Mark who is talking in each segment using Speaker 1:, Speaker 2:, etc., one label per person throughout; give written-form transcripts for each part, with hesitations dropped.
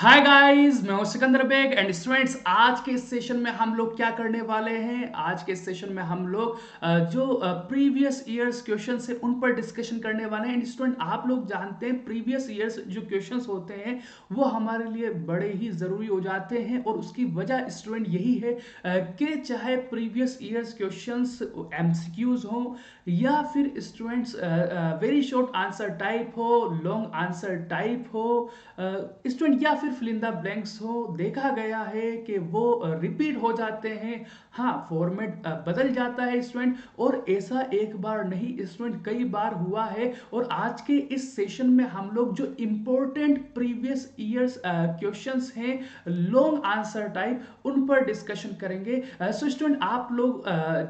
Speaker 1: Hi guys, मैं हूं Sikandar bag and students. आज के इस सेशन में हम लोग क्या करने वाले हैं? आज के इस सेशन में हम लोग जो प्रीवियस ईयर्स क्वेश्चंस है उन पर डिस्कशन करने वाले हैं। एंड स्टूडेंट, आप लोग जानते हैं प्रीवियस ईयर्स जो क्वेश्चंस होते हैं वो हमारे लिए बड़े ही ज़रूरी हो जाते हैं। और उसकी वजह स्टूडेंट यही है कि चाहे प्रीवियस ईयर्स क्वेश्चंस एमसीक्यूज हो या फिर students very short answer type हो, लॉन्ग आंसर टाइप हो स्टूडेंट, या फिर फिल इन द ब्लैंक्स हो, देखा गया है कि वो रिपीट हो जाते हैं। हाँ, फॉर्मेट बदल जाता है स्टूडेंट, और ऐसा एक बार नहीं स्टूडेंट कई बार हुआ है। और आज के इस सेशन में हम लोग जो इंपॉर्टेंट प्रीवियस ईयर्स क्वेश्चंस हैं लॉन्ग आंसर टाइप उन पर डिस्कशन करेंगे। सो स्टूडेंट, आप लोग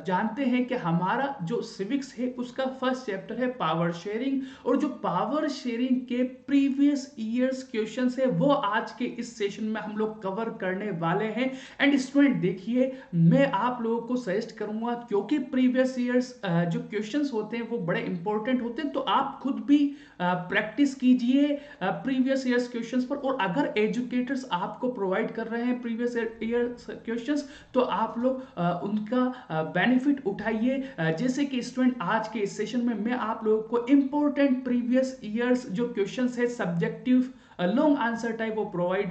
Speaker 1: जानते हैं कि हमारा जो सिविक्स है उसका फर्स्ट चैप्टर है पावर शेयरिंग, और जो पावर शेयरिंग के प्रीवियस ईयर्स क्वेश्चंस है वो आज के इस सेशन में हम लोग कवर करने वाले हैं। एंड स्टूडेंट देखिए, मैं आप लोगों को सजेस्ट करूंगा, क्योंकि प्रीवियस ईयर्स जो क्वेश्चंस होते हैं वो बड़े इंपॉर्टेंट होते हैं, तो आप खुद भी प्रैक्टिस कीजिए प्रीवियस ईयर्स क्वेश्चंस पर। और अगर एजुकेटर्स आपको प्रोवाइड कर रहे हैं प्रीवियस ईयर्स क्वेश्चंस, तो आप लोग उनका बेनिफिट उठाइए। जैसे कि स्टूडेंट, आज के इस सेशन में मैं आप लोगों को इंपॉर्टेंट प्रीवियस ईयर्स जो क्वेश्चंस है सब्जेक्टिव लॉन्ग आंसर टाइप वो प्रोवाइड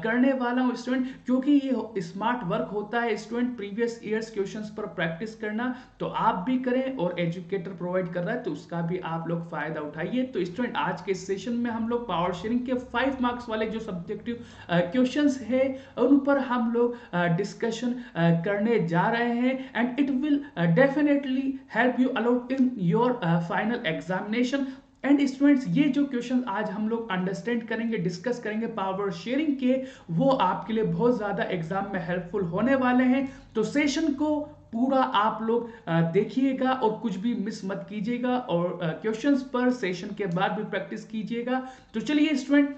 Speaker 1: करने वाला हूं स्टूडेंट, क्योंकि ये स्मार्ट वर्क होता है स्टूडेंट प्रीवियस ईयर्स क्वेश्चंस पर प्रैक्टिस करना। तो आप भी करें और एजुकेटर प्रोवाइड कर रहा है तो उसका भी आप लोग फायदा उठाइए। तो स्टूडेंट, आज के सेशन में हम लोग पावर शेयरिंग के 5 मार्क्स वाले जो सब्जेक्टिव क्वेश्चंस है उन पर हम लोग डिस्कशन करने जा रहे हैं। And it will definitely help you a lot in your final examination. And students, ये जो क्वेश्चन आज हम लोग अंडरस्टैंड करेंगे, डिस्कस करेंगे पावर शेयरिंग के, वो आपके लिए बहुत ज्यादा एग्जाम में हेल्पफुल होने वाले हैं। तो सेशन को पूरा आप लोग देखिएगा और कुछ भी मिस मत कीजिएगा, और क्वेश्चंस पर सेशन के बाद भी प्रैक्टिस कीजिएगा। तो चलिए स्टूडेंट,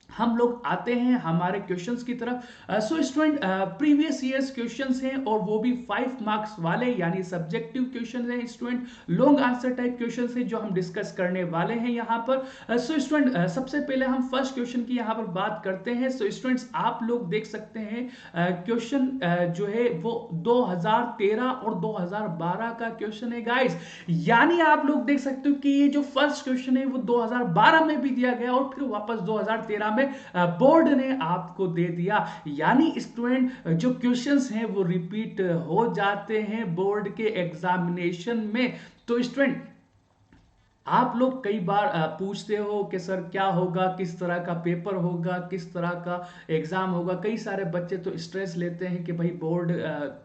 Speaker 1: हम लोग आते हैं हमारे क्वेश्चंस की तरफ। So student, previous years questions हैं और वो भी 5 मार्क्स वाले, यानी सब्जेक्टिव क्वेश्चंस हैं student, long answer type questions हैं जो हम डिस्कस करने वाले हैं यहाँ पर। सो स्टूडेंट, सबसे पहले हम फर्स्ट क्वेश्चन की यहाँ पर बात करते हैं। सो स्टूडेंट्स, आप लोग देख सकते हैं क्वेश्चन जो है वो 2013 और 2012 का क्वेश्चन है गाइस। यानी आप लोग देख सकते हो कि ये जो फर्स्ट क्वेश्चन है वो 2012 में भी दिया गया और फिर वापस 2013 में बोर्ड ने आपको दे दिया। यानी स्टूडेंट, जो क्वेश्चंस हैं वो रिपीट हो जाते हैं बोर्ड के एग्जामिनेशन में। तो स्टूडेंट, आप लोग कई बार पूछते हो कि सर क्या होगा, किस तरह का पेपर होगा, किस तरह का एग्जाम होगा। कई सारे बच्चे तो स्ट्रेस लेते हैं कि भाई बोर्ड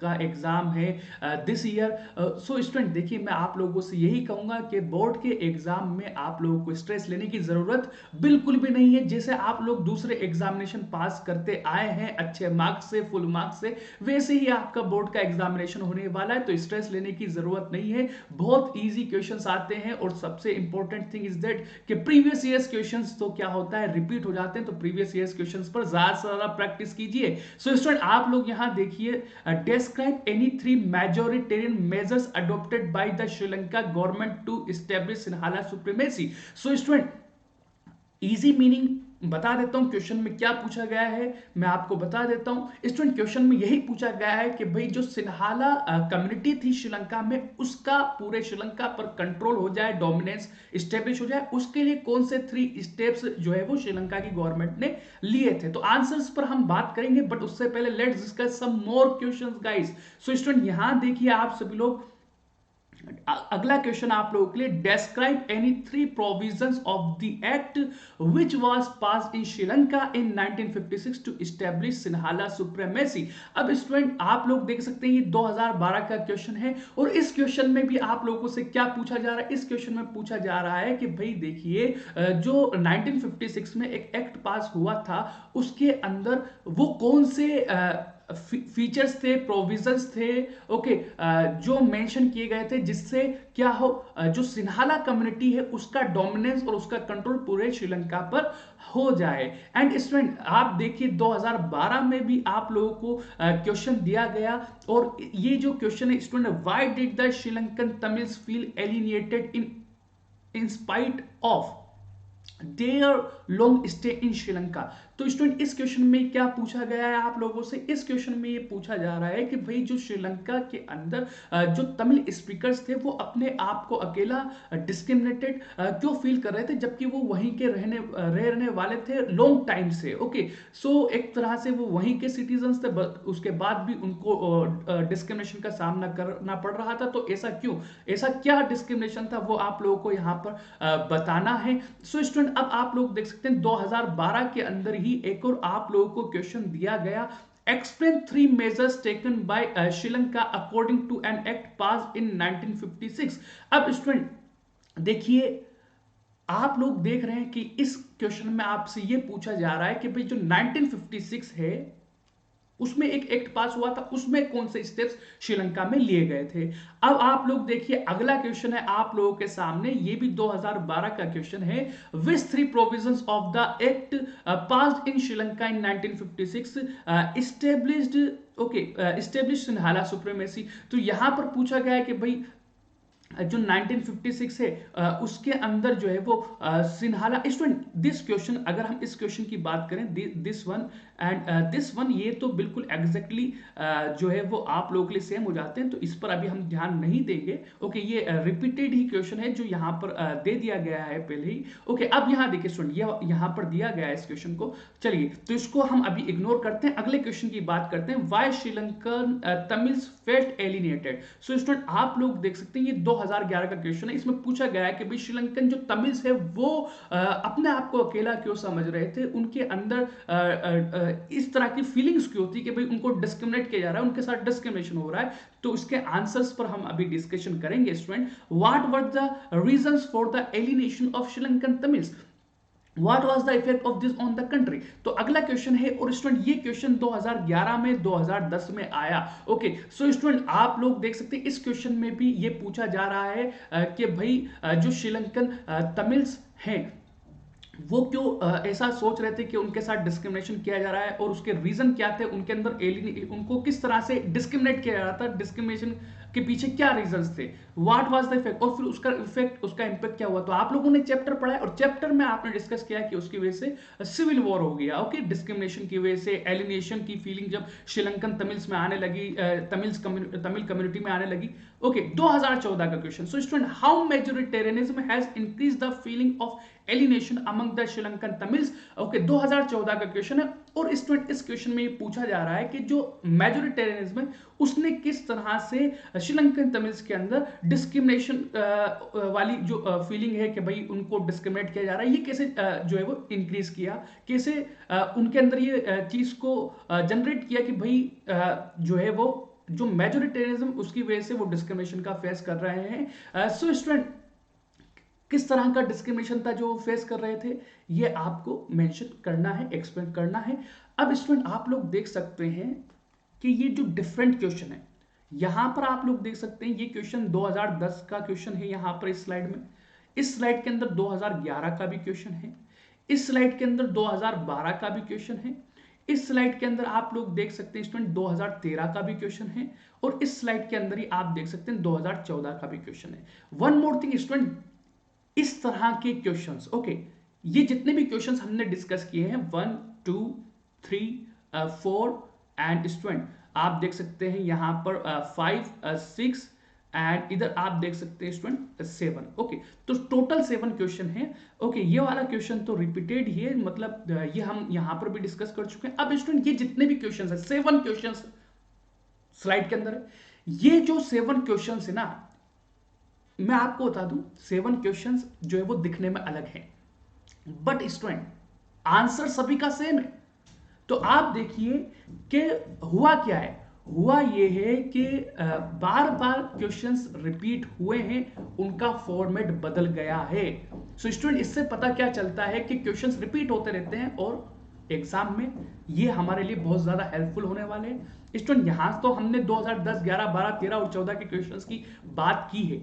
Speaker 1: का एग्जाम है दिस ईयर। सो स्टूडेंट देखिए, मैं आप लोगों से यही कहूंगा कि बोर्ड के एग्जाम में आप लोगों को स्ट्रेस लेने की जरूरत बिल्कुल भी नहीं है। जैसे आप लोग दूसरे एग्जामिनेशन पास करते आए हैं अच्छे मार्क्स से, फुल मार्क्स से, वैसे ही आपका बोर्ड का एग्जामिनेशन होने वाला है। तो स्ट्रेस लेने की जरूरत नहीं है, बहुत ईजी क्वेश्चंस आते हैं। और सबसे इंपॉर्टेंट थिंग इज दैट कि प्रीवियस ईयर्स क्वेश्चंस तो क्या होता है, रिपीट हो जाते हैं। तो प्रीवियस ईयर्स क्वेश्चंस पर ज्यादा से ज्यादा प्रैक्टिस कीजिए। सो स्टूडेंट, आप लोग यहां देखिए, describe any 3 majoritarian measures adopted by the Sri Lanka government to establish Sinhala supremacy. So student, easy meaning बता देता हूं, क्वेश्चन में क्या पूछा गया है मैं आपको बता देता हूं। स्टूडेंट, क्वेश्चन में यही पूछा गया है कि भाई जो सिन्हाला कम्युनिटी थी श्रीलंका में, उसका पूरे श्रीलंका पर कंट्रोल हो जाए, डोमिनेंस स्टेब्लिश हो जाए, उसके लिए कौन से 3 स्टेप्स जो है वो श्रीलंका की गवर्नमेंट ने लिए थे। तो आंसर्स पर हम बात करेंगे, बट उससे पहले let's discuss some more questions guys. So student, यहां देखिए आप सभी लोग, अगला क्वेश्चन आप लोगों के लिए, describe any 3 provisions of the act which was passed in Sri Lanka in 1956 to establish Sinhala supremacy. अब स्टूडेंट, आप लोग देख सकते हैं ये 2012 का क्वेश्चन है, और इस क्वेश्चन में भी आप लोगों से क्या पूछा जा रहा है, इस क्वेश्चन में पूछा जा रहा है कि भाई देखिए, जो 1956 में एक एक्ट पास हुआ था उसके अंदर वो कौन से फीचर्स थे, प्रोविजंस थे, ओके, जो मेंशन किए गए थे, जिससे क्या हो, जो सिन्हाला कम्युनिटी है उसका डोमिनेंस और उसका कंट्रोल पूरे श्रीलंका पर हो जाए। एंड स्टूडेंट, आप देखिए 2012 में भी आप लोगों को क्वेश्चन दिया गया, और ये जो क्वेश्चन है student, why did the Sri Lankan Tamils feel alienated in spite of their long stay in Sri Lanka. तो स्टूडेंट इस क्वेश्चन में क्या पूछा गया है आप लोगों से, इस क्वेश्चन में ये पूछा जा रहा है कि भाई जो श्रीलंका के अंदर जो तमिल स्पीकर्स थे वो अपने आप को अकेला डिस्क्रिमिनेटेड क्यों फील कर रहे थे, जबकि वो वहीं के रहने वाले थे लॉन्ग टाइम से। ओके, सो एक तरह से वो वहीं के सिटीजन्स थे, उसके बाद भी उनको डिस्क्रिमिनेशन का सामना करना पड़ रहा था। तो ऐसा क्यों, ऐसा क्या डिस्क्रिमिनेशन था, वो आप लोगों को यहाँ पर बताना है। सो स्टूडेंट अब आप लोग देख सकते हैं 2012 के अंदर ही एक और आप लोगों को क्वेश्चन दिया गया, explain 3 measures taken by Sri Lanka according to an act passed in 1956। अब स्टूडेंट देखिए, आप लोग देख रहे हैं कि इस क्वेश्चन में आपसे यह पूछा जा रहा है कि भाई जो 1956 है उसमें एक एक्ट पास हुआ था, उसमें कौन से स्टेप्स श्रीलंका में लिए गए थे। अब आप लोग देखिए अगला क्वेश्चन है आप लोगों के सामने, ये भी 2012 का क्वेश्चन है। विच 3 provisions of the act passed in Sri Lanka in 1956 established established Sinhala supremacy. तो यहां पर पूछा गया है कि भाई जो 1956 है उसके अंदर जो है वो सिन्हाला। स्टूडेंट दिस क्वेश्चन, अगर हम इस क्वेश्चन की बात करें this one and this one, ये तो बिल्कुल एग्जैक्टली जो है वो आप लोगों के लिए सेम हो जाते हैं, तो इस पर अभी हम ध्यान नहीं देंगे। ओके, ये रिपीटेड ही क्वेश्चन है जो यहाँ पर दे दिया गया है पहले ही। ओके, अब यहाँ देखिए स्टूडेंट, ये यहाँ पर दिया गया है इस क्वेश्चन को, चलिए तो इसको हम अभी इग्नोर करते हैं, अगले क्वेश्चन की बात करते हैं। Why Sri Lankan Tamils felt alienated. So student आप लोग देख सकते हैं ये 2011 का क्वेश्चन है, इसमें पूछा गया है कि भाई श्रीलंकन जो तमिल्स है वो अपने आप को अकेला क्यों समझ रहे थे, उनके अंदर इस तरह की फीलिंग्स क्यों थी कि भाई उनको डिस्क्रिमिनेट किया जा रहा है, उनके साथ डिस्क्रिमिनेशन हो रहा है। तो इसके आंसर्स पर हम अभी डिस्कशन करेंगे student. What were the reasons for the alienation of Sri Lankan Tamils, What was the effect of this on the country? तो अगला क्वेश्चन है, और स्टूडेंट ये क्वेश्चन 2011 में 2010 में आया। ओके, सो स्टूडेंट आप लोग देख सकते हैं इस क्वेश्चन में भी ये पूछा जा रहा है कि भाई जो श्रीलंकन तमिल्स हैं वो क्यों ऐसा सोच रहे थे कि उनके साथ डिस्क्रिमिनेशन किया जा रहा है, और उसके रीजन क्या थे, उनके अंदर उनको किस तरह से डिस्क्रिमिनेट किया जा रहा था, डिस्क्रिमिनेशन के पीछे क्या रीजंस थे, व्हाट वाज द इफेक्ट, और फिर उसका इफेक्ट, उसका इंपैक्ट क्या हुआ। तो आप लोगों ने चैप्टर पढ़ा है और चैप्टर में आपने डिस्कस किया कि उसकी वजह से सिविल वॉर हो गया। ओके, डिस्क्रिमिनेशन की वजह से एलिनेशन की फीलिंग जब श्रीलंकन तमिल्स में आने लगी, तमिल कम्युनिटी में आने लगी। ओके, 2014 का question. So student how majoritarianism has increase the feeling of alienation among the Sri Lankan Tamils. Okay, 2014 का क्वेश्चन है, और स्टूडेंट इस क्वेश्चन में ये पूछा जा रहा है कि जो मेजोरिटेरियनिज्म है उसने किस तरह से श्रीलंकन तमिल्स के अंदर डिस्क्रिमिनेशन वाली जो फीलिंग है कि भाई उनको डिस्क्रिमिनेट किया जा रहा है, ये कैसे जो है वो इंक्रीज किया, कैसे उनके अंदर ये चीज को जनरेट किया कि भाई जो है वो जो मेजोरिटेरियनिज्म उसकी वजह से वो डिस्क्रिमिनेशन का फेस कर रहे हैं। सो स्टूडेंट किस तरह का डिस्क्रिमिनेशन था जो फेस कर रहे थे, ये आपको मेंशन करना है, एक्सप्लेन करना है। अब स्टूडेंट आप लोग देख सकते हैं कि ये जो डिफरेंट क्वेश्चन है, यहां पर आप लोग देख सकते हैं ये क्वेश्चन 2010 का क्वेश्चन है, यहां पर इस स्लाइड में, इस स्लाइड के अंदर 2011 का भी क्वेश्चन है, इस स्लाइड के अंदर 2012 का भी क्वेश्चन है, इस स्लाइड के अंदर आप लोग देख सकते हैं स्टूडेंट 2013 का भी क्वेश्चन है, और इस स्लाइड के अंदर ही आप देख सकते हैं 2014 का भी क्वेश्चन है। वन मोर थिंग स्टूडेंट, इस तरह के क्वेश्चंस, ओके, ये जितने भी क्वेश्चंस हमने डिस्कस किए हैं 1 2 3 4 एंड स्टूडेंट आप देख सकते हैं यहां पर 5 6 एंड इधर आप देख सकते हैं स्टूडेंट 7। ओके, तो टोटल 7 क्वेश्चन है। ओके, ये वाला क्वेश्चन तो रिपीटेड ही है, मतलब ये हम यहां पर भी डिस्कस कर चुके हैं। अब स्टूडेंट ये जितने भी क्वेश्चन है 7 क्वेश्चन स्लाइड के अंदर, ये जो 7 क्वेश्चन है ना, मैं आपको बता दूं 7 क्वेश्चंस जो है वो दिखने में अलग हैं, बट स्टूडेंट आंसर सभी का सेम है। तो आप देखिए कि हुआ क्या है, हुआ ये है कि बार बार क्वेश्चंस रिपीट हुए हैं, उनका फॉर्मेट बदल गया है। सो स्टूडेंट इससे पता क्या चलता है कि क्वेश्चंस रिपीट होते रहते हैं और एग्जाम में ये हमारे लिए बहुत ज्यादा हेल्पफुल होने वाले हैं। स्टूडेंट यहां तो हमने 2010 11 12 13 और 14 के क्वेश्चंस की बात की है,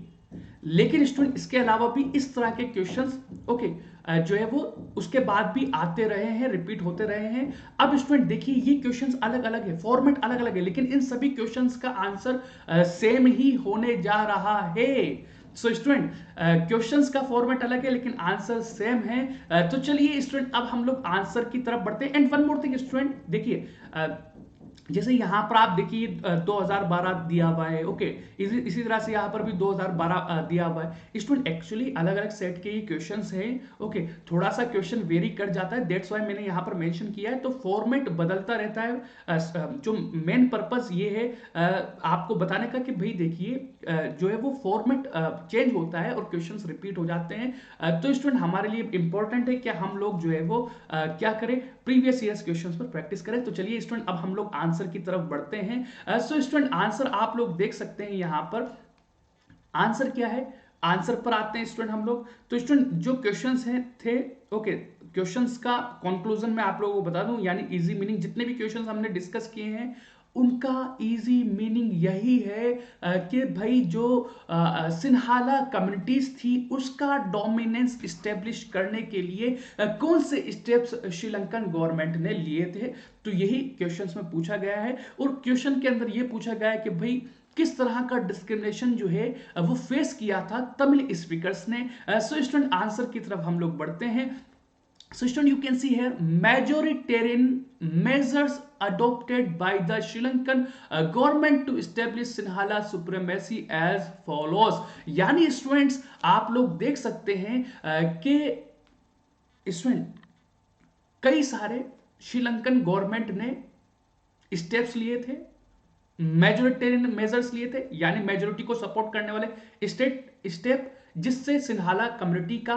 Speaker 1: लेकिन स्टूडेंट इसके अलावा भी इस तरह के क्वेश्चंस ओके जो है वो उसके बाद भी आते रहे हैं, रिपीट होते रहे हैं। अब स्टूडेंट देखिए ये क्वेश्चंस अलग अलग है, फॉर्मेट अलग अलग है, लेकिन इन सभी क्वेश्चंस का आंसर सेम ही होने जा रहा है। सो स्टूडेंट, क्वेश्चंस का फॉर्मेट अलग है लेकिन आंसर सेम है। तो चलिए स्टूडेंट, अब हम लोग आंसर की तरफ बढ़ते हैं। And one more thing student, देखिए जैसे यहां पर आप देखिए 2012 दिया हुआ है, ओके। इसी तरह से यहां पर भी 2012 दिया हुआ है। स्टूडेंट एक्चुअली अलग अलग सेट के ये क्वेश्चंस हैं, ओके। थोड़ा सा क्वेश्चन वेरी कर जाता है, दैट्स व्हाई मैंने यहां पर मेंशन किया है। तो फॉर्मेट बदलता रहता है। जो मेन पर्पस ये है आपको बताने का कि भाई देखिए जो है वो फॉर्मेट चेंज होता है और क्वेश्चंस रिपीट हो जाते हैं। तो स्टूडेंट हमारे लिए इंपॉर्टेंट है कि हम लोग जो है वो क्या करें, प्रीवियस ईयर्स क्वेश्चंस पर प्रैक्टिस करें। तो चलिए स्टूडेंट, अब हम लोग आंसर की तरफ बढ़ते हैं। सो स्टूडेंट, आंसर आप लोग देख सकते हैं यहां पर। आंसर क्या है, आंसर पर आते हैं स्टूडेंट हम लोग। तो स्टूडेंट जो क्वेश्चंस हैं थे, ओके, क्वेश्चंस का कंक्लूजन मैं आप लोगों को बता दूं, यानी इजी मीनिंग, जितने भी क्वेश्चंस हमने डिस्कस किए हैं उनका इजी मीनिंग यही है कि भाई जो सिन्हाला कम्युनिटीज थी उसका डोमिनेंस स्टेब्लिश करने के लिए कौन से स्टेप्स श्रीलंकन गवर्नमेंट ने लिए थे। तो यही क्वेश्चंस में पूछा गया है। और क्वेश्चन के अंदर यह पूछा गया है कि भाई किस तरह का डिस्क्रिमिनेशन जो है वो फेस किया था तमिल स्पीकर्स ने। सो स्टूडेंट, आंसर की तरफ हम लोग बढ़ते हैं। So student, you can see here majoritarian measures adopted by the Sri Lankan government to establish Sinhala supremacy as follows। यानी स्टूडेंट्स आप लोग देख सकते हैं कि स्टूडेंट कई सारे श्रीलंकन गवर्नमेंट ने स्टेप्स लिए थे, मेजोरिटेरियन मेजर्स लिए थे, यानी मेजोरिटी को सपोर्ट करने वाले स्टेप जिससे सिन्हाला कम्युनिटी का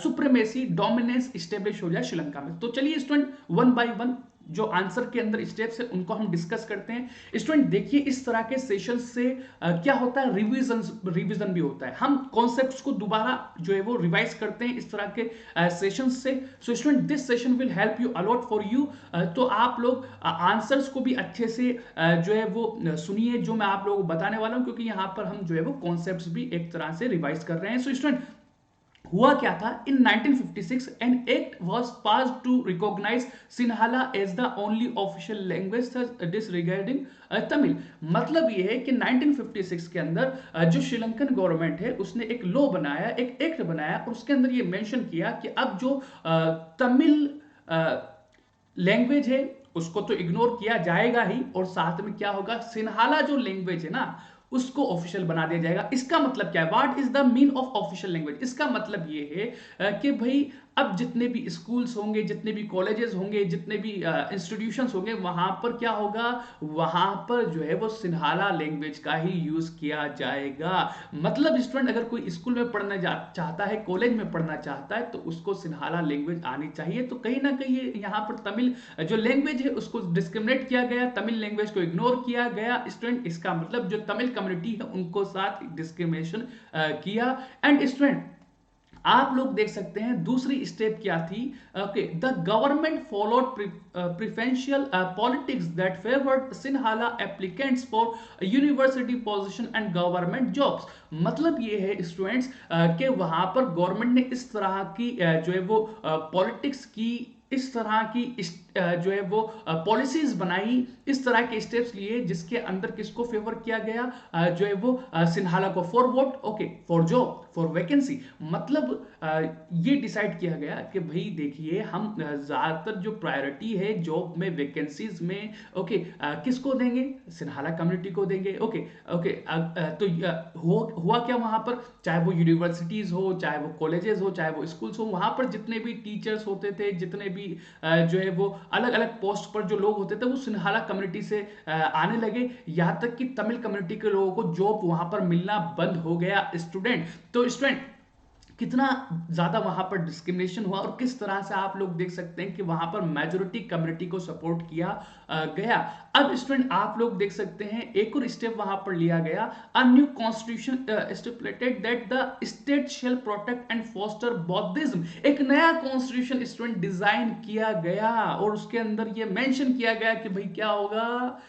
Speaker 1: सुप्रीमेसी डोमिनेंस स्टेब्लिश हो जाए श्रीलंका में। तो चलिए स्टूडेंट, वन बाय वन जो आंसर के अंदर स्टेप्स है उनको हम डिस्कस करते हैं। स्टूडेंट देखिए, इस तरह के सेशन से क्या होता है, रिवीजन भी होता है। हम कॉन्सेप्ट्स को दोबारा जो है वो रिवाइज करते हैं इस तरह के सेशन से। So student, this session will help you a lot for you. तो आप लोग आंसर्स को भी अच्छे से जो है वो सुनिए जो मैं आप लोगों को बताने वाला हूं, क्योंकि यहां पर हम जो है वो कॉन्सेप्ट्स भी एक तरह से रिवाइज कर रहे हैं। सो स्टूडेंट, हुआ क्या था, in 1956 an act was pass to recognise Sinhala as the only official language disregarding Tamil. मतलब यह है कि 1956 के अंदर जो श्रीलंकन गवर्नमेंट है उसने एक लॉ बनाया, एक एक्ट बनाया, और उसके अंदर यह मेंशन किया कि अब जो तमिल लैंग्वेज है उसको तो इग्नोर किया जाएगा ही, और साथ में क्या होगा, सिन्हाला जो लैंग्वेज है ना उसको ऑफिशियल बना दिया जाएगा। इसका मतलब क्या है, what is the mean of official language? इसका मतलब ये है कि भाई अब जितने भी स्कूल्स होंगे, जितने भी कॉलेजेस होंगे, जितने भी इंस्टीट्यूशंस होंगे, वहां पर क्या होगा, वहां पर जो है वो सिन्हाला लैंग्वेज का ही यूज किया जाएगा। मतलब स्टूडेंट अगर कोई स्कूल में पढ़ना चाहता है, कॉलेज में पढ़ना चाहता है, तो उसको सिन्हाला लैंग्वेज आनी चाहिए। तो कहीं ना कहीं यहाँ पर तमिल जो लैंग्वेज है उसको डिस्क्रिमिनेट किया गया, तमिल लैंग्वेज को इग्नोर किया गया। स्टूडेंट इसका मतलब जो तमिल कम्युनिटी है उनको साथ डिस्क्रिमिनेशन किया। एंड स्टूडेंट आप लोग देख सकते हैं दूसरी स्टेप क्या थी, okay, the government followed preferential politics that favoured Sinhala applicants for university position and government jobs. मतलब ये है स्टूडेंट्स कि वहां पर गवर्नमेंट ने इस तरह की जो है वो पॉलिटिक्स की, इस तरह की जो है वो पॉलिसीज बनाई, इस तरह के स्टेप्स लिए जिसके अंदर किसको फेवर किया गया, जो है वो सिन्हाला को, for vote, okay, for job, for vacancy. मतलब ये डिसाइड किया गया कि भाई देखिए हम ज्यादातर जो प्रायोरिटी है जॉब में, वैकेंसीज में, ओके, किसको देंगे, सिन्हाला कम्युनिटी को देंगे। ओके ओके, तो हुआ क्या वहां पर, चाहे वो यूनिवर्सिटीज हो, चाहे वो कॉलेजेस हो, चाहे वो स्कूल्स हो, वहां पर जितने भी टीचर्स होते थे, जितने भी जो है वो अलग अलग पोस्ट पर जो लोग होते थे वो सिन्हाला कम्युनिटी से आने लगे। यहां तक कि तमिल कम्युनिटी के लोगों को जॉब वहां पर मिलना बंद हो गया। स्टूडेंट तो स्टूडेंट कितना ज्यादा वहां पर डिस्क्रिमिनेशन हुआ, और किस तरह से आप लोग देख सकते हैं कि वहां पर मेजोरिटी कम्युनिटी को सपोर्ट किया गया। अब स्टूडेंट आप लोग देख सकते हैं एक और स्टेप वहां पर लिया गया, a new constitution stipulated that the state shall protect and foster Buddhism. एक नया कॉन्स्टिट्यूशन स्टूडेंट डिजाइन किया गया, और उसके अंदर यह मेंशन किया गया कि भाई क्या होगा,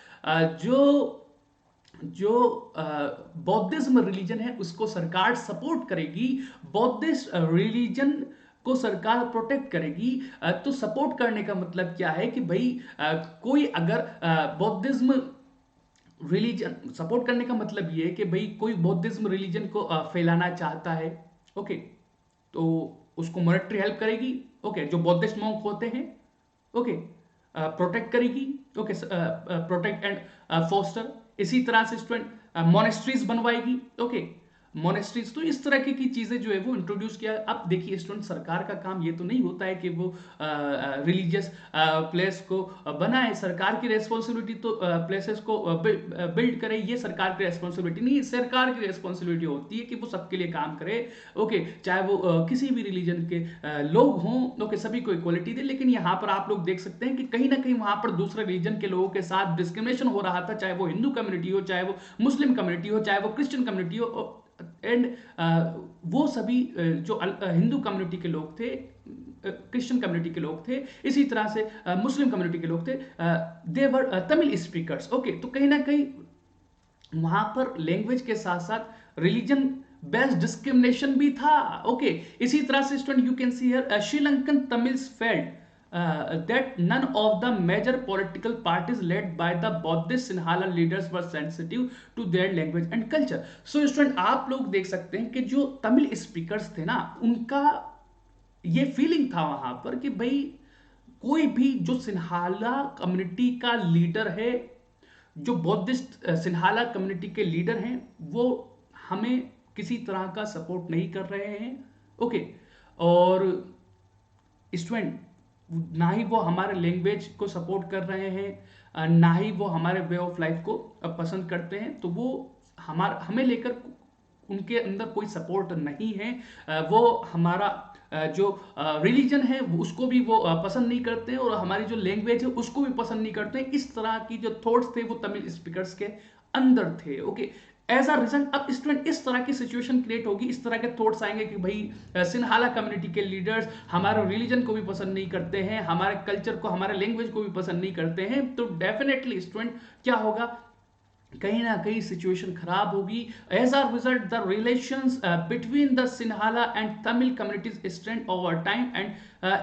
Speaker 1: जो बौद्धिज्म रिलीजन है उसको सरकार सपोर्ट करेगी, बौद्धिस्ट रिलीजन को सरकार प्रोटेक्ट करेगी। तो सपोर्ट करने का मतलब क्या है कि भाई कोई अगर बौद्धिज्म रिलीजन सपोर्ट करने का मतलब ये है कि भाई कोई बौद्धिज्म रिलीजन को फैलाना चाहता है, ओके, तो उसको मॉनेटरी हेल्प करेगी, ओके, जो बौद्धिस्ट मॉन्क होते हैं, ओके, प्रोटेक्ट करेगी, ओके, प्रोटेक्ट एंड फोस्टर। इसी तरह से स्टूडेंट मोनेस्ट्रीज बनवाएगी, ओके, मोनेस्ट्रीज। तो इस तरह की चीजें जो है वो इंट्रोड्यूस किया। अब देखिए स्टूडेंट, सरकार का काम ये तो नहीं होता है कि वो रिलीजियस प्लेस को बनाए। सरकार की रेस्पॉन्सिबिलिटी तो प्लेसेस को बिल्ड करे, ये सरकार की रेस्पॉन्सिबिलिटी नहीं है। सरकार की रेस्पॉन्सिबिलिटी होती है कि वो सबके लिए काम करे, ओके, चाहे वो किसी भी रिलीजन के लोग हों, ओके, सभी को इक्वलिटी दे। लेकिन यहाँ पर आप लोग देख सकते हैं कि कहीं ना कहीं वहां पर दूसरे रिलीजन के लोगों के साथ डिस्क्रिमिनेशन हो रहा था, चाहे वो हिंदू कम्युनिटी हो, चाहे वो मुस्लिम कम्युनिटी हो, चाहे वो क्रिश्चियन कम्युनिटी हो। एंड वो सभी जो हिंदू कम्युनिटी के लोग थे, क्रिश्चियन कम्युनिटी के लोग थे, इसी तरह से मुस्लिम कम्युनिटी के लोग थे, देवर तमिल स्पीकर्स, ओके। तो कहीं ना कहीं वहां पर लैंग्वेज के साथ साथ रिलीजन बेस्ड डिस्क्रिमिनेशन भी था, ओके। इसी तरह से student you can see here Sri Lankan Tamils felt that none of the major political parties led by the Buddhist Sinhala leaders were sensitive to their language and culture. So student आप लोग देख सकते हैं कि जो तमिल स्पीकर्स थे ना, उनका ये फीलिंग था वहां पर कि भाई कोई भी जो सिन्हाला कम्युनिटी का लीडर है, जो बौद्धिस्ट सिन्हाला कम्युनिटी के लीडर हैं, वो हमें किसी तरह का सपोर्ट नहीं कर रहे हैं, ओके। और स्टूडेंट ना ही वो हमारे लैंग्वेज को सपोर्ट कर रहे हैं, ना ही वो हमारे वे ऑफ लाइफ को पसंद करते हैं। तो वो हमें लेकर उनके अंदर कोई सपोर्ट नहीं है। वो हमारा जो रिलीजन है उसको भी वो पसंद नहीं करते हैं, और हमारी जो लैंग्वेज है उसको भी पसंद नहीं करते हैं। इस तरह की जो थॉट्स थे वो तमिल स्पीकर्स के अंदर थे, ओके। एज अ रिजल्ट अब स्टूडेंट इस तरह की सिचुएशन क्रिएट होगी, इस तरह के थॉट्स आएंगे कि भाई सिन्हाला कम्युनिटी के लीडर्स हमारे रिलीजन को भी पसंद नहीं करते हैं, हमारे कल्चर को, हमारे लैंग्वेज को भी पसंद नहीं करते हैं। तो डेफिनेटली स्टूडेंट क्या होगा, कहीं ना कहीं सिचुएशन खराब होगी। As a result the relations between the Sinhala and Tamil communities strength over time and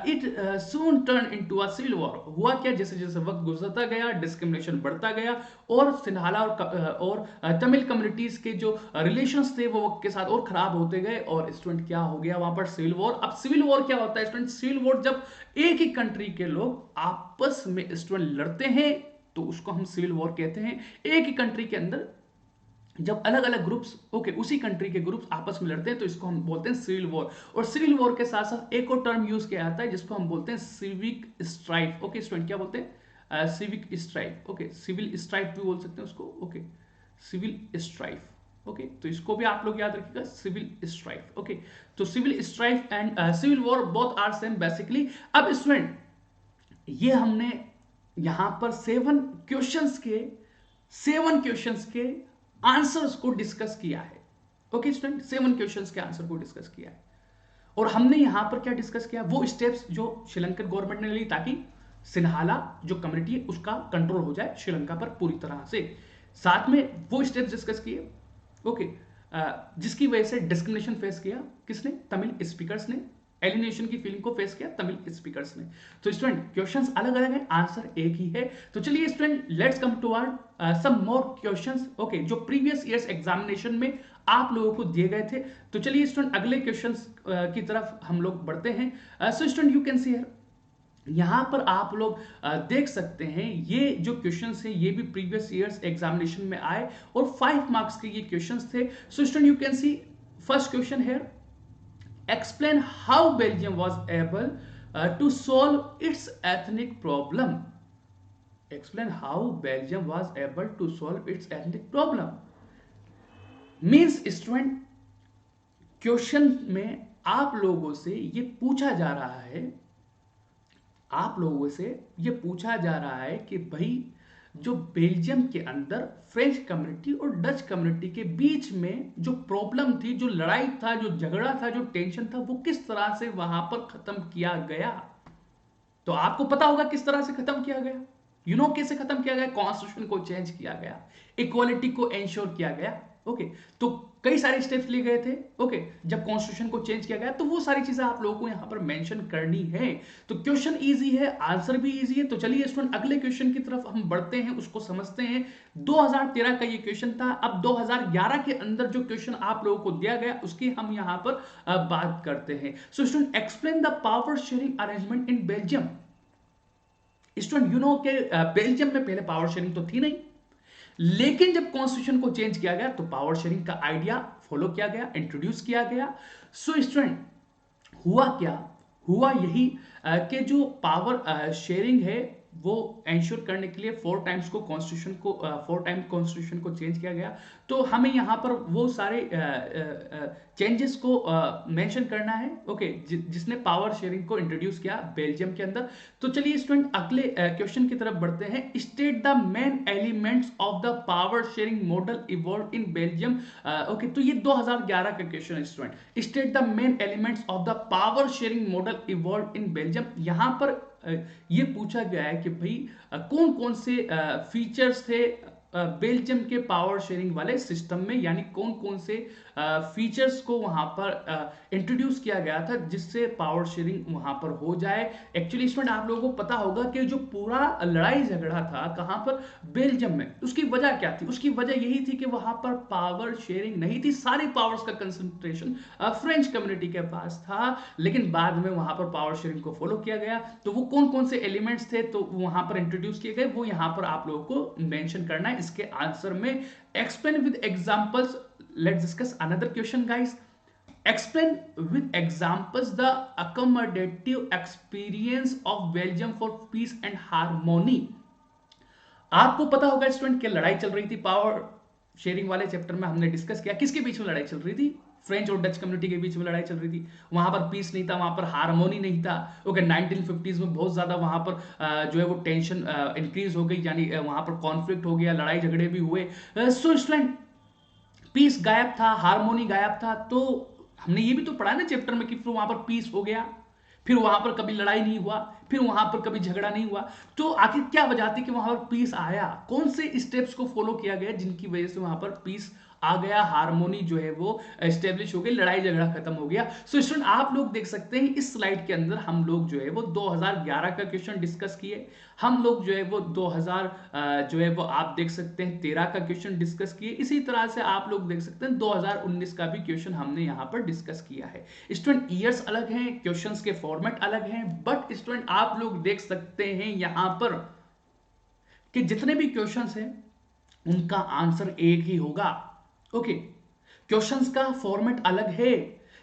Speaker 1: it soon turn into a civil war. हुआ क्या, जैसे जैसे वक्त गुजरता गया, डिस्क्रिमिनेशन बढ़ता गया, और सिन्हाला और तमिल कम्युनिटीज के जो रिलेशंस थे वो वक्त के साथ और खराब होते गए। और स्टूडेंट क्या हो गया वहां पर, सिविल वॉर। अब सिविल वॉर क्या होता है स्टूडेंट, सिविल वॉर जब एक ही कंट्री के लोग आपस में स्टूडेंट लड़ते हैं तो उसको हम सिविल वॉर कहते हैं। एक ही कंट्री के अंदर जब अलग अलग ग्रुप्स, ओके, उसी कंट्री के ग्रुप्स आपस में लड़ते हैं तो इसको हम बोलते हैं सिविल वॉर। और सिविल वॉर के साथ साथ एक और टर्म यूज किया जाता है जिसको हम बोलते हैं सिविक स्ट्राइफ, ओके स्टूडेंट, क्या बोलते हैं, civic strife, okay, civil strife भी बोल सकते हैं उसको, ओके, सिविल स्ट्राइफ, ओके। तो इसको भी आप लोग याद रखिएगा, सिविल स्ट्राइफ, ओके। तो civil strife and civil war both are same basically. अब स्टूडेंट ये हमने यहां पर 7 क्वेश्चंस के आंसर्स को डिस्कस किया है, ओके स्टूडेंट, 7 क्वेश्चंस के आंसर को डिस्कस किया है। और हमने यहां पर क्या डिस्कस किया, वो स्टेप्स जो श्रीलंकन गवर्नमेंट ने ली ताकि सिन्हाला जो कम्युनिटी है उसका कंट्रोल हो जाए श्रीलंका पर पूरी तरह से। साथ में वो स्टेप्स डिस्कस किए, ओके, जिसकी वजह से डिस्क्रिमिनेशन फेस किया किसने, तमिल स्पीकर्स ने, एलिनेशन की फीलिंग को फेस किया तमिल स्पीकर्स ने। तो स्टूडेंट क्वेश्चंस अलग अलग हैं, आंसर एक ही है। तो चलिए student let's come to our some more questions, okay, जो प्रीवियस ईयर्स एग्जामिनेशन में आप लोगों को दिए गए थे। तो चलिए स्टूडेंट अगले क्वेश्चंस की तरफ हम लोग बढ़ते हैं। So student you can see here, यहां पर आप लोग देख सकते हैं ये जो क्वेश्चंस है ये भी प्रीवियस ईयर्स एग्जामिनेशन में आए और 5 मार्क्स के ये क्वेश्चंस थे। So student you can see first question here, explain how Belgium was able to solve its ethnic problem. Explain how Belgium was able to solve its ethnic problem. Means student question में आप लोगों से ये पूछा जा रहा है, आप लोगों से ये पूछा जा रहा है कि भाई जो बेल्जियम के अंदर फ्रेंच कम्युनिटी और डच कम्युनिटी के बीच में जो प्रॉब्लम थी, जो लड़ाई था, जो झगड़ा था, जो टेंशन था, वो किस तरह से वहां पर खत्म किया गया। तो आपको पता होगा किस तरह से खत्म किया गया, यूनो कैसे खत्म किया गया? कॉन्स्टिट्यूशन को चेंज किया गया, इक्वालिटी को एंश्योर किया गया। ओके, तो कई सारे स्टेप्स लिए गए थे। ओके, जब कॉन्स्टिट्यूशन को चेंज किया गया तो वो सारी चीजें आप लोगों को यहां पर मेंशन करनी है। तो क्वेश्चन इजी है, आंसर भी इजी है। तो चलिए स्टूडेंट अगले क्वेश्चन की तरफ हम बढ़ते हैं, उसको समझते हैं। 2013 का ये क्वेश्चन था। अब 2011 के अंदर जो क्वेश्चन आप लोगों को दिया गया उसकी हम यहां पर बात करते हैं। So student explain the power sharing arrangement in Belgium. Student you know के बेल्जियम में पहले पावर शेयरिंग तो थी नहीं, लेकिन जब कॉन्स्टिट्यूशन को चेंज किया गया तो पावर शेयरिंग का आइडिया फॉलो किया गया, इंट्रोड्यूस किया गया। सो स्टूडेंट हुआ क्या? हुआ यही कि जो पावर शेयरिंग है वो एंश्योर करने के लिए 4 टाइम कॉन्स्टिट्यूशन को चेंज किया गया। तो हमें यहाँ पर वो सारे चेंजेस को मेंशन करना है। ओके, जिसने पावर शेयरिंग को इंट्रोड्यूस किया बेल्जियम के अंदर। तो चलिए स्टूडेंट अगले क्वेश्चन की तरफ बढ़ते हैं। State the main elements of the power sharing model evolve in Belgium. Okay, तो ये 2011 का क्वेश्चन है student. State the main elements of the power sharing model evolve in Belgium. यहां पर ये पूछा गया है कि भाई कौन कौन से फीचर्स थे बेल्जियम के पावर शेयरिंग वाले सिस्टम में, यानी कौन कौन से फीचर्स को वहां पर इंट्रोड्यूस किया गया था जिससे पावर शेयरिंग वहां पर हो जाए। एक्चुअली स्टूडेंट आप लोगों को पता होगा कि जो पूरा लड़ाई झगड़ा था कहां पर? बेल्जियम में। उसकी वजह क्या थी? उसकी वजह यही थी कि वहां पर पावर शेयरिंग नहीं थी, सारी पावर्स का कंसंट्रेशन फ्रेंच कम्युनिटी के पास था। लेकिन बाद में वहां पर पावर शेयरिंग को फॉलो किया गया। तो वो कौन कौन से एलिमेंट्स थे तो वहां पर इंट्रोड्यूस किए गए, वो यहां पर आप लोगों को मेंशन करना है इसके आंसर में। Explain with examples. Let's discuss another question guys. Explain with examples the accommodative experience of Belgium for peace and harmony। आपको पता होगा स्टूडेंट कि लड़ाई चल रही थी पावर शेयरिंग वाले चैप्टर में, हमने डिस्कस किया किसके बीच में लड़ाई चल रही थी? फ्रेंच और डच कम्युनिटी के बीच में लड़ाई चल रही थी। वहां पर पीस नहीं था, वहां पर हार्मोनी नहीं था। ओके, 1950s में बहुत ज्यादा वहां पर जो है वो टेंशन इंक्रीज हो गई, यानी वहां पर कॉन्फ्लिक्ट हो गया, लड़ाई झगड़े भी हुए। सो स्टूडेंट पीस गायब था, हार्मोनी गायब था। तो हमने ये भी तो पढ़ा ना चैप्टर में कि फिर वहां पर पीस हो गया, फिर वहां पर कभी लड़ाई नहीं हुआ, फिर वहां पर कभी झगड़ा नहीं हुआ। तो आखिर क्या वजह थी कि वहां पर पीस आया? कौन से स्टेप्स को फॉलो किया गया जिनकी वजह से वहां पर पीस आ गया, हार्मोनी जो है वो एस्टेब्लिश हो गई, लड़ाई झगड़ा खत्म हो गया। सो स्टूडेंट आप लोग देख सकते हैं इस स्लाइड के अंदर हम लोग जो है वो 2011 का क्वेश्चन डिस्कस किए। हम लोग जो है वो 2000 जो है वो आप देख सकते हैं 13 का क्वेश्चन डिस्कस किए। इसी तरह से आप लोग देख सकते हैं 2019 का भी क्वेश्चन हमने यहाँ पर डिस्कस किया है। स्टूडेंट ईयर्स अलग हैं, क्वेश्चंस के फॉर्मेट अलग हैं, बट स्टूडेंट आप लोग देख सकते हैं यहाँ पर कि जितने भी क्वेश्चंस हैं उनका आंसर एक ही होगा। ओके, क्वेश्चंस का फॉर्मेट अलग है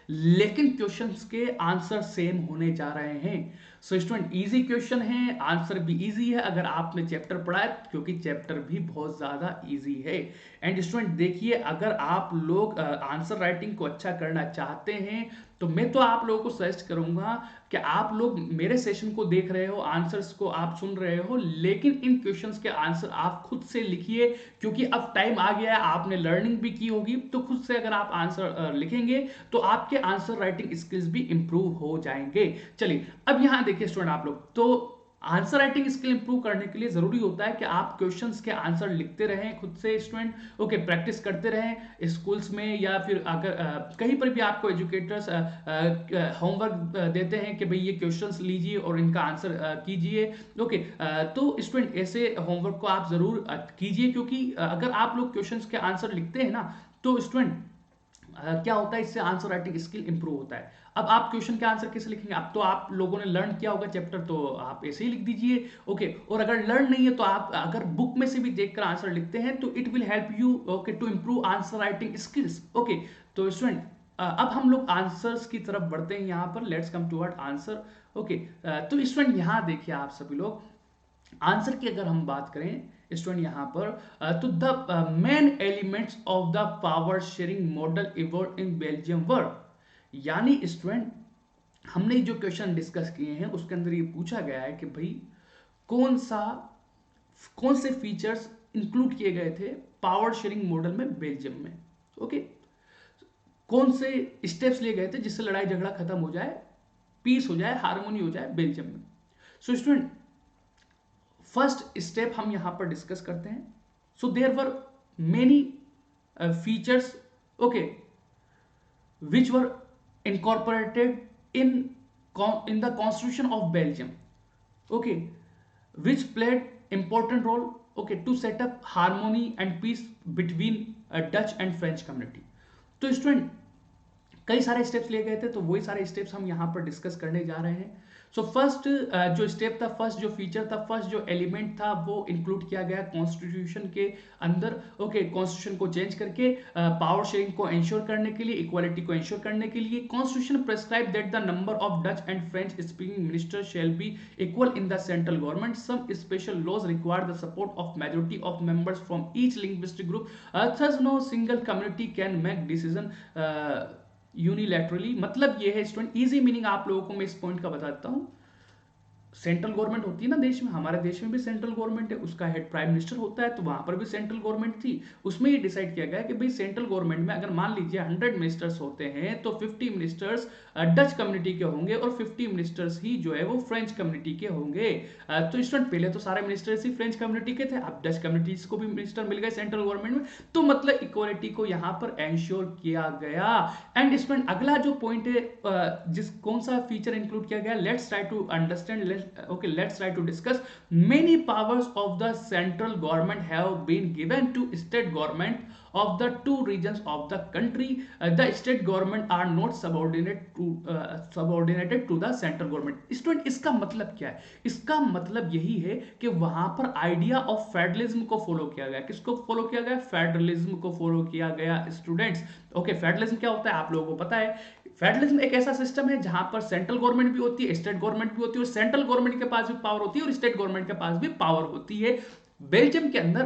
Speaker 1: लेकिन क्वेश्चंस के आंसर सेम होने जा रहे हैं। सो स्टूडेंट इजी क्वेश्चन है, आंसर भी इजी है अगर आपने चैप्टर पढ़ा है, क्योंकि चैप्टर भी बहुत ज्यादा इजी है। एंड स्टूडेंट देखिए, अगर आप लोग आंसर राइटिंग को अच्छा करना चाहते हैं तो मैं तो आप लोगों को सजेस्ट करूंगा कि आप लोग मेरे सेशन को देख रहे हो, आंसर्स को आप सुन रहे हो, लेकिन इन क्वेश्चंस के आंसर आप खुद से लिखिए। क्योंकि अब टाइम आ गया है, आपने लर्निंग भी की होगी, तो खुद से अगर आप आंसर लिखेंगे तो आपके आंसर राइटिंग स्किल्स भी इंप्रूव हो जाएंगे। चलिए अब यहां देखिए स्टूडेंट आप लोग, तो आंसर राइटिंग स्किल इंप्रूव करने के लिए जरूरी होता है कि आप क्वेश्चंस के आंसर लिखते रहें खुद से स्टूडेंट। ओके, प्रैक्टिस करते रहें स्कूल्स में, या फिर अगर कहीं पर भी आपको एजुकेटर्स होमवर्क देते हैं कि भाई ये क्वेश्चंस लीजिए और इनका आंसर कीजिए। ओके, तो स्टूडेंट ऐसे होमवर्क को आप जरूर कीजिए, क्योंकि अगर आप लोग क्वेश्चंस के आंसर लिखते हैं ना तो स्टूडेंट क्या होता है, इससे आंसर राइटिंग स्किल इंप्रूव होता है। अब आप क्वेश्चन के आंसर कैसे लिखेंगे? अब तो आप लोगों ने लर्न किया होगा चैप्टर, तो आप ऐसे ही लिख दीजिए। ओके, और अगर लर्न नहीं है तो आप अगर बुक में से भी देखकर आंसर लिखते हैं तो it will help you okay to improve answer writing skills. Okay, तो स्टूडेंट अब हम लोग आंसर्स की तरफ बढ़ते हैं यहाँ पर। Let's come toward answer. Okay, तो स्टूडेंट यहाँ देखिए आप सभी लोग, आंसर की अगर हम बात करें स्टूडेंट यहाँ पर, तो the main elements of the power sharing model evolve in Belgium were. यानी स्टूडेंट हमने जो क्वेश्चन डिस्कस किए हैं उसके अंदर ये पूछा गया है कि भाई कौन से फीचर्स इंक्लूड किए गए थे पावर शेयरिंग मॉडल में बेल्जियम में। ओके, कौन से स्टेप्स लिए गए थे जिससे लड़ाई झगड़ा खत्म हो जाए, पीस हो जाए, हार्मोनी हो जाए बेल्जियम में। सो स्टूडेंट फर्स्ट स्टेप हम यहां पर डिस्कस करते हैं. So there were many features, okay, which were incorporated in the constitution of Belgium, okay, which played important role, okay, to set up harmony and peace between Dutch and French community. तो student कई सारे steps लिए गए थे, तो वही सारे steps हम यहाँ पर डिस्कस करने जा रहे हैं. सो फर्स्ट जो स्टेप था, फर्स्ट जो फीचर था, फर्स्ट जो एलिमेंट था, वो इंक्लूड किया गया कॉन्स्टिट्यूशन के अंदर. ओके, कॉन्स्टिट्यूशन को चेंज करके पावर शेयरिंग को इंश्योर करने के लिए, इक्वालिटी को इंश्योर करने के लिए, constitution prescribe that the number of Dutch and French speaking minister shall be equal in the central government. Some special laws require the support of majority of members from each linguistic group. Thus no single community can make decision unilaterally. मतलब ये है student, easy meaning आप लोगों को मैं इस point का बताता हूं. सेंट्रल गवर्नमेंट होती है ना देश में, हमारे देश में भी सेंट्रल गवर्नमेंट है, उसका हेड प्राइम मिनिस्टर होता है, तो वहां पर भी सेंट्रल गवर्नमेंट थी. उसमें ये डिसाइड किया गया कि भाई सेंट्रल गवर्नमेंट में अगर मान लीजिए 100 मिनिस्टर्स होते हैं, तो 50 मिनिस्टर्स डच कम्युनिटी के होंगे और 50 मिनिस्टर्स ही जो है वो फ्रेंच कम्युनिटी के होंगे. तो स्टूडेंट पहले तो सारे मिनिस्टर्स ही फ्रेंच कम्युनिटी के थे, अब डच कम्युनिटी को भी मिनिस्टर मिल गए सेंट्रल गवर्नमेंट में, तो मतलब इक्वालिटी को यहाँ पर एंश्योर किया गया. एंड स्टूडेंट अगला जो पॉइंट है, जिस कौन सा फीचर इंक्लूड किया गया, let's try to understand. Okay, let's try to discuss. Many powers of the central government have been given to state government of the two regions of the country. The state government are not subordinated to the central government. Student, इसका मतलब क्या है? इसका मतलब यही है कि वहां पर आइडिया ऑफ फेडरलिज्म को फॉलो किया गया. किसको फॉलो किया गया? फेडरलिज्म को फॉलो किया गया स्टूडेंट्स. ओके, फेडरलिज्म क्या होता है आप लोगों को पता है. फेडरलिज्म एक ऐसा सिस्टम है जहां पर सेंट्रल गवर्नमेंट भी होती है, स्टेट गवर्नमेंट भी होती है, और सेंट्रल गवर्नमेंट के पास भी पावर होती है और स्टेट गवर्नमेंट के पास भी पावर होती है. बेल्जियम के अंदर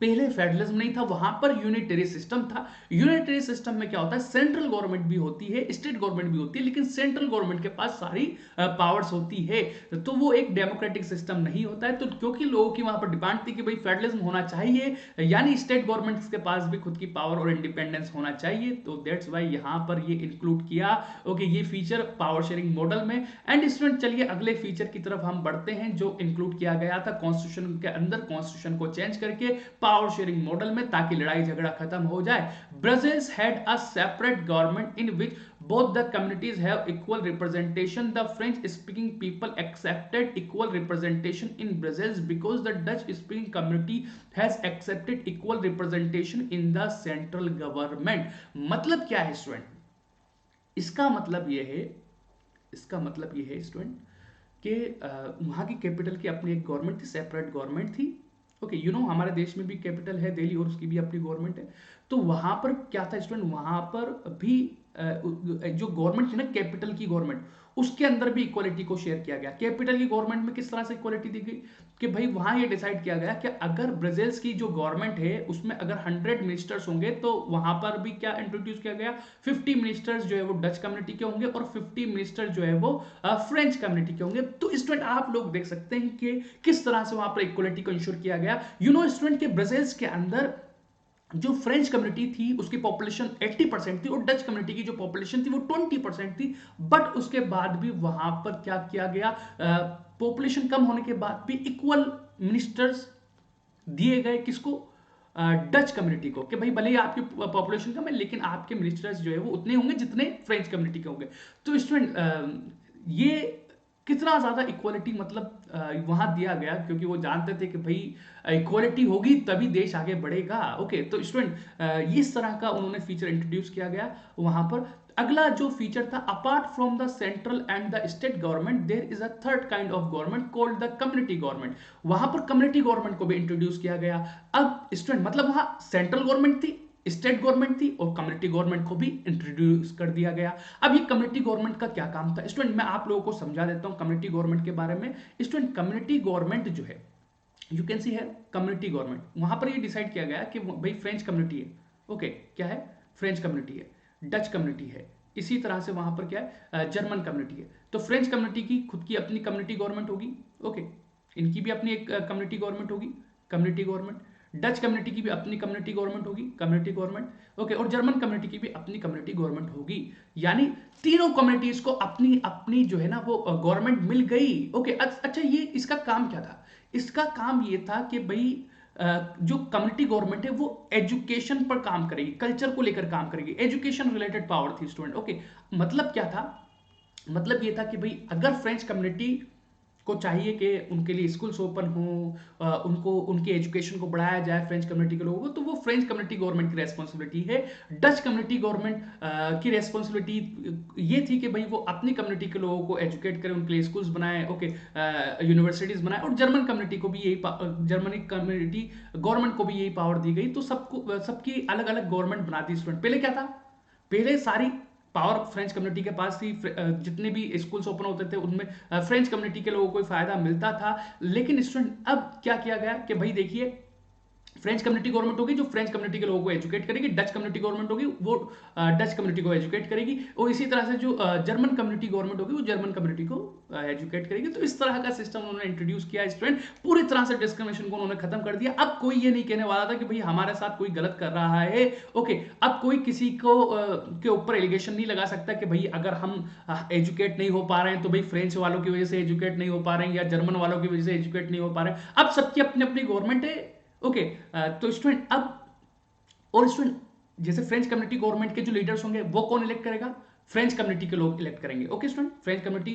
Speaker 1: पहले फेडरलिज्म नहीं था, वहां पर यूनिटरी सिस्टम था. यूनिटरी सिस्टम में क्या होता है, सेंट्रल गवर्नमेंट भी होती है, स्टेट गवर्नमेंट भी होती है, लेकिन सेंट्रल गवर्नमेंट के पास सारी पावर्स होती है. तो वो एक डेमोक्रेटिक सिस्टम नहीं होता है. तो क्योंकि लोगों की वहां पर डिमांड थी कि भाई फेडरलिज्म होना चाहिए, यानी स्टेट गवर्नमेंट के पास भी खुद की पावर और इंडिपेंडेंस होना चाहिए, तो दैट्स वाई यहां पर ये इंक्लूड किया. ओके, ये फीचर पावर शेयरिंग मॉडल में. एंड स्टूडेंट चलिए अगले फीचर की तरफ हम बढ़ते हैं जो इंक्लूड किया गया था कॉन्स्टिट्यूशन के अंदर, कॉन्स्टिट्यूशन को चेंज करके पावर शेयरिंग मॉडल में, ताकि लड़ाई झगड़ा खत्म हो जाए. Brussels had a separate government in which both the communities have equal representation. The French speaking people accepted equal representation in Brussels because the Dutch speaking community has accepted equal representation in the central government. मतलब क्या है student? इसका मतलब यह है student कि वहां की कैपिटल की अपनी एक गवर्नमेंट थी, सेपरेट गवर्नमेंट थी. ओके, हमारे देश में भी कैपिटल है दिल्ली और उसकी भी अपनी गवर्नमेंट है. तो वहां पर क्या था स्टूडेंट, वहां पर भी जो गवर्नमेंट थी ना, कैपिटल की गवर्नमेंट, उसके अंदर भी इक्वालिटी को शेयर किया गया. कैपिटल की गवर्नमेंट में किस तरह से इक्वालिटी दी गई कि भाई वहां ये डिसाइड किया गया कि अगर ब्राजील्स की जो गवर्नमेंट है उसमें अगर 100 मिनिस्टर्स होंगे, तो वहां पर भी क्या इंट्रोड्यूस किया गया, 50 मिनिस्टर्स जो है वो डच कम्युनिटी के होंगे और 50 मिनिस्टर जो है वो फ्रेंच कम्युनिटी के होंगे. तो स्टूडेंट आप लोग देख सकते हैं कि किस तरह से वहां पर इक्वालिटी को इंश्योर किया गया. स्टूडेंट के ब्राजील्स के अंदर जो फ्रेंच कम्युनिटी थी उसकी पॉपुलेशन 80% थी और डच कम्युनिटी की जो पॉपुलेशन थी वो 20% थी. बट उसके बाद भी वहां पर क्या किया गया, पॉपुलेशन कम होने के बाद भी इक्वल मिनिस्टर्स दिए गए. किसको? डच कम्युनिटी को, कि भाई भले ही आपकी पॉपुलेशन कम है लेकिन आपके मिनिस्टर्स जो है वो उतने होंगे जितने फ्रेंच कम्युनिटी के होंगे. तो स्टूडेंट ये कितना ज्यादा इक्वालिटी मतलब वहां दिया गया, क्योंकि वो जानते थे कि भाई इक्वालिटी होगी तभी देश आगे बढ़ेगा. ओके, तो स्टूडेंट इस तरह का उन्होंने फीचर इंट्रोड्यूस किया गया वहां पर. अगला जो फीचर था, apart from the central and the state government there is a third kind of government called the community government. वहां पर कम्युनिटी गवर्नमेंट को भी इंट्रोड्यूस किया गया. अब स्टूडेंट मतलब वहां सेंट्रल गवर्नमेंट थी, स्टेट गवर्नमेंट थी और कम्युनिटी गवर्नमेंट को भी इंट्रोड्यूस कर दिया गया. अब ये कम्युनिटी गवर्नमेंट का क्या काम था स्टूडेंट, मैं आप लोगों को समझा देता हूं कम्युनिटी गवर्नमेंट के बारे में. स्टूडेंट कम्युनिटी गवर्नमेंट जो है, यू कैन सी है कम्युनिटी गवर्नमेंट, वहां पर ये डिसाइड किया गया कि भाई फ्रेंच कम्युनिटी है. ओके, क्या है? फ्रेंच कम्युनिटी है, डच कम्युनिटी है, इसी तरह से वहां पर क्या है, जर्मन कम्युनिटी है. तो फ्रेंच कम्युनिटी की खुद की अपनी कम्युनिटी गवर्नमेंट होगी. ओके, इनकी भी अपनी एक कम्युनिटी गवर्नमेंट होगी, कम्युनिटी गवर्नमेंट. डच कम्युनिटी की भी अपनी कम्युनिटी गवर्नमेंट होगी, कम्युनिटी गवर्नमेंट, ओके, और जर्मन कम्युनिटी की भी अपनी कम्युनिटी गवर्नमेंट होगी। यानी तीनों कम्युनिटीज को अपनी अपनी जो है ना वो गवर्नमेंट मिल गई। ओके, अच्छा, ये इसका काम क्या था? इसका काम ये था कि भाई जो कम्युनिटी गवर्नमेंट है वो एजुकेशन पर काम करेगी, कल्चर को लेकर काम करेगी, एजुकेशन रिलेटेड पावर थी स्टूडेंट। ओके, मतलब क्या था? मतलब ये था कि भाई अगर फ्रेंच कम्युनिटी को चाहिए कि उनके लिए स्कूल्स ओपन हो, उनको उनकी एजुकेशन को बढ़ाया जाए फ्रेंच कम्युनिटी के लोगों को, तो वो फ्रेंच कम्युनिटी गवर्नमेंट की रेस्पॉन्सिबिलिटी है। डच कम्युनिटी गवर्नमेंट की रेस्पॉन्सिबिलिटी ये थी कि भाई वो अपनी कम्युनिटी के लोगों को एजुकेट करें, उनके लिए स्कूल्स बनाए, ओके, यूनिवर्सिटीज बनाए, और जर्मन कम्युनिटी को भी यही जर्मनी कम्युनिटी गवर्नमेंट को भी यही पावर दी गई। तो सबको सबकी अलग अलग गवर्नमेंट बना दी स्टूडेंट। पहले क्या था? पहले सारी पावर फ्रेंच कम्युनिटी के पास थी। जितने भी स्कूल्स ओपन होते थे उनमें फ्रेंच कम्युनिटी के लोगों को फायदा मिलता था। लेकिन स्टूडेंट अब क्या किया गया कि भाई देखिए, फ्रेंच कम्युनिटी गवर्नमेंट होगी जो फ्रेंच कम्युनिटी के लोगों को एजुकेट करेगी, डच कम्युनिटी गवर्नमेंट होगी वो डच कम्युनिटी को एजुकेट करेगी, और इसी तरह से जो जर्मन कम्युनिटी गवर्नमेंट होगी वो जर्मन कम्युनिटी को एजुकेट करेगी। तो इस तरह का सिस्टम उन्होंने इंट्रोड्यूस किया स्टूडेंट। पूरी तरह से डिस्क्रिमिनेशन को उन्होंने खत्म कर दिया। अब कोई ये नहीं कहने वाला था कि भाई हमारे साथ कोई गलत कर रहा है। ओके, अब कोई किसी को के ऊपर एलिगेशन नहीं लगा सकता कि भाई अगर हम एजुकेट नहीं हो पा रहे हैं तो भाई फ्रेंच वालों की वजह से एजुकेट नहीं हो पा रहे हैं या जर्मन वालों की वजह से एजुकेट नहीं हो पा रहे हैं। अब सबकी अपनी अपनी गवर्नमेंट है। ओके, तो स्टूडेंट अब, और स्टूडेंट जैसे फ्रेंच कम्युनिटी गवर्नमेंट के जो लीडर्स होंगे वो कौन इलेक्ट करेगा? फ्रेंच कम्युनिटी के लोग इलेक्ट करेंगे। Okay student, French community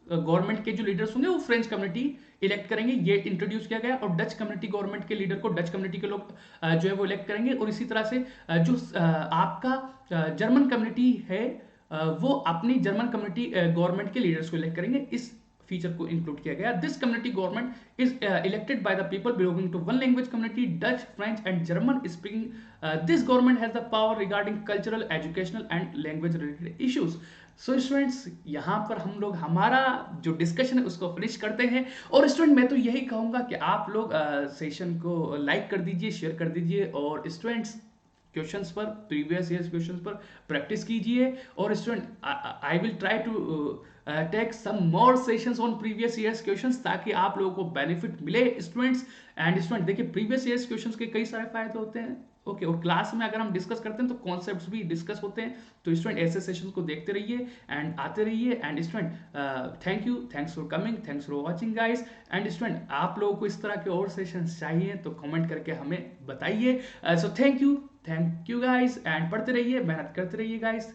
Speaker 1: government के जो लीडर्स होंगे वो फ्रेंच कम्युनिटी इलेक्ट करेंगे, ये इंट्रोड्यूस किया गया। और डच कम्युनिटी गवर्नमेंट के लीडर को डच कम्युनिटी के लोग जो है वो इलेक्ट करेंगे। और इसी तरह से जो आपका जर्मन कम्युनिटी है वो अपनी जर्मन कम्युनिटी गवर्नमेंट के लीडर्स को इलेक्ट करेंगे। इस फीचर को इंक्लूड किया गया। This community government is elected by the people belonging to one language community, Dutch, French and German speaking. This government has the power regarding cultural, educational and language related issues. So students, यहाँ पर हम लोग हमारा जो discussion है उसको finish करते हैं। और स्टूडेंट मैं तो यही कहूँगा कि आप लोग सेशन को लाइक कर दीजिए, शेयर कर दीजिए, और स्टूडेंट्स क्वेश्चंस पर, प्रीवियस ईयर्स क्वेश्चंस पर प्रैक्टिस कीजिए। और student I will try to take some more sessions on previous years questions ताकि आप लोगों को बेनिफिट मिले स्टूडेंट्स। एंड स्टूडेंट देखिए, प्रीवियस ईयर्स क्वेश्चंस के कई सारे फायदे होते हैं। ओके, और क्लास में अगर हम डिस्कस करते हैं तो कॉन्सेप्ट्स भी डिस्कस होते हैं। तो स्टूडेंट ऐसे सेशंस को देखते रहिए एंड आते रहिए। And student thank you, thanks for coming, thanks for watching guys. And student आप लोगों को इस तरह के और सेशंस चाहिए तो कमेंट करके हमें बताइए। So thank you guys, and पढ़ते रहिए, मेहनत करते रहिए गाइस।